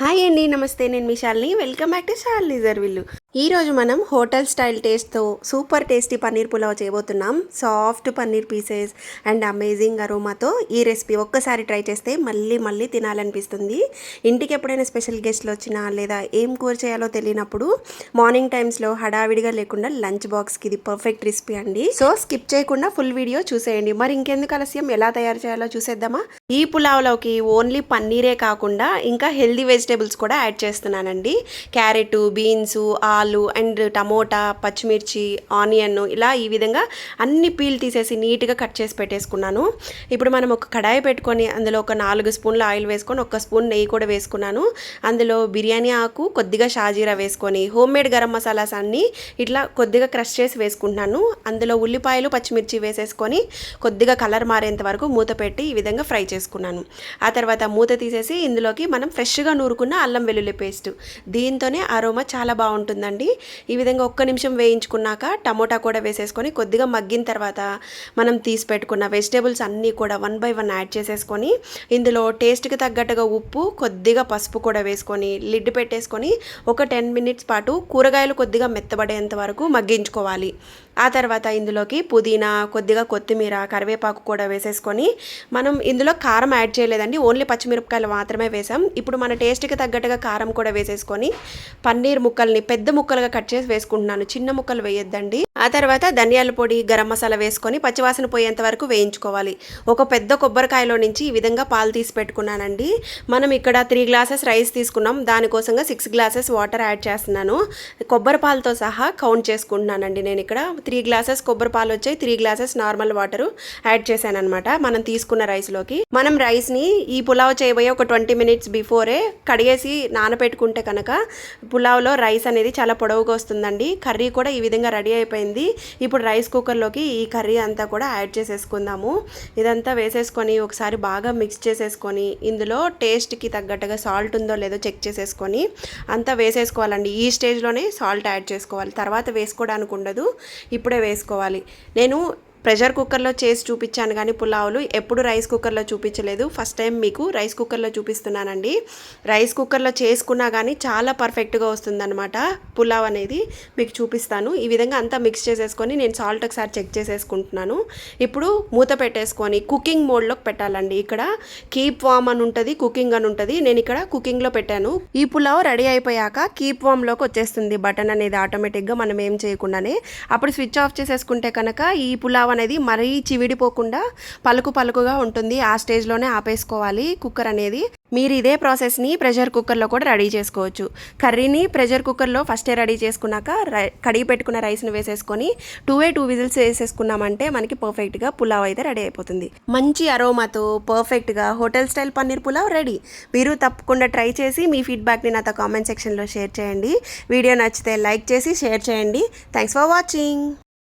Hi అండి, నమస్తే. నేను మీ Shalini. Welcome back to Shalini విల్లు. ఈరోజు మనం హోటల్ స్టైల్ టేస్ట్తో సూపర్ టేస్టీ పన్నీర్ పులావ్ చేయబోతున్నాం. Soft paneer pieces and amazing అరోమాతో ఈ రెసిపీ ఒక్కసారి ట్రై చేస్తే మళ్ళీ మళ్ళీ తినాలనిపిస్తుంది. ఇంటికి ఎప్పుడైనా స్పెషల్ గెస్ట్లు వచ్చినా లేదా ఏం కూర చేయాలో తెలియనప్పుడు మార్నింగ్ టైమ్స్లో హడావిడిగా లేకుండా లంచ్ బాక్స్కి ఇది పర్ఫెక్ట్ రెసిపీ అండి. సో స్కిప్ చేయకుండా ఫుల్ వీడియో చూసేయండి. మరి ఇంకెందుకు ఆలస్యం, ఎలా తయారు చేయాలో చూసేద్దామా. ఈ పులావ్లోకి ఓన్లీ పన్నీరే కాకుండా ఇంకా హెల్దీ వెజిటేబుల్స్ కూడా యాడ్ చేస్తున్నానండి. క్యారెట్, బీన్స్, ఆలు అండ్ టమోటా, పచ్చిమిర్చి, ఆనియన్, ఇలా ఈ విధంగా అన్ని పీల్ తీసేసి నీట్గా కట్ చేసి పెట్టేసుకున్నాను. ఇప్పుడు మనం ఒక కడాయి పెట్టుకొని అందులో ఒక 4 స్పూన్ల ఆయిల్ వేసుకొని 1 స్పూన్ నెయ్యి కూడా వేసుకున్నాను. అందులో బిర్యానీ ఆకు, కొద్దిగా షాజీరా వేసుకొని హోమ్ మేడ్ గరం మసాలాస్ అన్నీ ఇట్లా కొద్దిగా క్రష్ చేసి వేసుకుంటున్నాను. అందులో ఉల్లిపాయలు, పచ్చిమిర్చి వేసేసుకొని కొద్దిగా కలర్ మారేంత వరకు మూత పెట్టి ఈ విధంగా ఫ్రై చేసుకున్నాను. ఆ తర్వాత మూత తీసేసి ఇందులోకి మనం ఫ్రెష్గా నూరుకున్న అల్లం వెల్లుల్లి పేస్ట్, దీంతోనే అరోమా చాలా బాగుంటుందండి. ఈ విధంగా 1 నిమిషం వేయించుకున్నాక టమోటా కూడా వేసేసుకొని కొద్దిగా మగ్గిన తర్వాత మనం తీసి పెట్టుకున్న వెజిటేబుల్స్ అన్నీ కూడా 1 బై 1 యాడ్ చేసేసుకొని ఇందులో టేస్ట్కి తగ్గట్టుగా ఉప్పు, కొద్దిగా పసుపు కూడా వేసుకొని లిడ్ పెట్టేసుకొని ఒక 10 మినిట్స్ పాటు కూరగాయలు కొద్దిగా మెత్తబడేంత వరకు మగ్గించుకోవాలి. ఆ తర్వాత ఇందులోకి పుదీనా, కొద్దిగా కొత్తిమీర, కరివేపాకు కూడా వేసేసుకొని మనం ఇందులో కారం యాడ్ చేయలేదండి, ఓన్లీ పచ్చిమిరపకాయలు మాత్రమే వేసాం. ఇప్పుడు మన టేస్ట్కి తగ్గట్టుగా కారం కూడా వేసేసుకొని పన్నీర్ ముక్కల్ని పెద్ద ముక్కలుగా కట్ చేసి వేసుకుంటున్నాను, చిన్న ముక్కలు వేయొద్దండి. ఆ తర్వాత ధనియాల పొడి, గరం మసాలా వేసుకొని పచ్చివాసన పోయేంత వరకు వేయించుకోవాలి. ఒక పెద్ద కొబ్బరికాయలో నుంచి ఈ విధంగా పాలు తీసి పెట్టుకున్నానండి. మనం ఇక్కడ 3 గ్లాసెస్ రైస్ తీసుకున్నాం, దానికోసంగా 6 గ్లాసెస్ వాటర్ యాడ్ చేస్తున్నాను. కొబ్బరి పాలతో సహా కౌంట్ చేసుకుంటున్నానండి. నేను ఇక్కడ 3 గ్లాసెస్ కొబ్బరి పాలు వచ్చాయి, 3 గ్లాసెస్ నార్మల్ వాటర్ యాడ్ చేశాను అనమాట మనం తీసుకున్న రైస్లోకి. మనం రైస్ని ఈ పులావ్ చేయబోయే ఒక 20 మినిట్స్ బిఫోరే కడిగేసి నానబెట్టుకుంటే కనుక పులావ్లో రైస్ అనేది చాలా పొడవుగా వస్తుందండి. కర్రీ కూడా ఈ విధంగా రెడీ అయిపోయింది. ఇప్పుడు రైస్ కుక్కర్లోకి ఈ కర్రీ అంతా కూడా యాడ్ చేసేసుకుందాము. ఇదంతా వేసేసుకొని ఒకసారి బాగా మిక్స్ చేసేసుకొని ఇందులో టేస్ట్కి తగ్గట్టుగా సాల్ట్ ఉందో లేదో చెక్ చేసేసుకొని అంతా వేసేసుకోవాలండి. ఈ స్టేజ్లోనే సాల్ట్ యాడ్ చేసుకోవాలి, తర్వాత వేసుకోవడానికి ఉండదు, ఇప్పుడే వేసుకోవాలి. నేను ప్రెషర్ కుక్కర్లో చేసి చూపించాను కానీ పులావులు ఎప్పుడు రైస్ కుక్కర్లో చూపించలేదు. ఫస్ట్ టైం మీకు రైస్ కుక్కర్లో చూపిస్తున్నానండి. రైస్ కుక్కర్లో చేసుకున్నా కానీ చాలా పర్ఫెక్ట్గా వస్తుందన్నమాట పులావ్ అనేది. మీకు చూపిస్తాను. ఈ విధంగా అంతా మిక్స్ చేసేసుకొని నేను సాల్ట్ ఒకసారి చెక్ చేసేసుకుంటున్నాను. ఇప్పుడు మూత పెట్టేసుకొని కుకింగ్ మోడ్లోకి పెట్టాలండి. ఇక్కడ కీప్ వామ్ అని ఉంటుంది, కుకింగ్ అని ఉంటుంది. నేను ఇక్కడ కుకింగ్లో పెట్టాను. ఈ పులావ్ రెడీ అయిపోయాక కీప్ వామ్లోకి వచ్చేస్తుంది బటన్ అనేది ఆటోమేటిక్గా, మనం ఏం చేయకుండానే. అప్పుడు స్విచ్ ఆఫ్ చేసేసుకుంటే కనుక ఈ పులావ్ అనేది మరీ చివిడిపోకుండా పలుకుగా ఉంటుంది. ఆ స్టేజ్లోనే ఆపేసుకోవాలి కుక్కర్ అనేది. మీరు ఇదే ప్రాసెస్ని ప్రెషర్ కుక్కర్లో కూడా రెడీ చేసుకోవచ్చు. కర్రీని ప్రెషర్ కుక్కర్లో ఫస్టే రెడీ చేసుకున్నాక కడిగి పెట్టుకున్న రైస్ని వేసేసుకొని 2 విజిల్స్ వేసేసుకున్నామంటే మనకి పర్ఫెక్ట్గా పులావ్ అయితే రెడీ అయిపోతుంది. మంచి అరోమాతో పర్ఫెక్ట్గా hotel style paneer pulao ready. మీరు తప్పకుండా ట్రై చేసి మీ ఫీడ్బ్యాక్ని నాతో కామెంట్ సెక్షన్లో షేర్ చేయండి. వీడియో నచ్చితే లైక్ చేసి షేర్ చేయండి. Thanks for watching.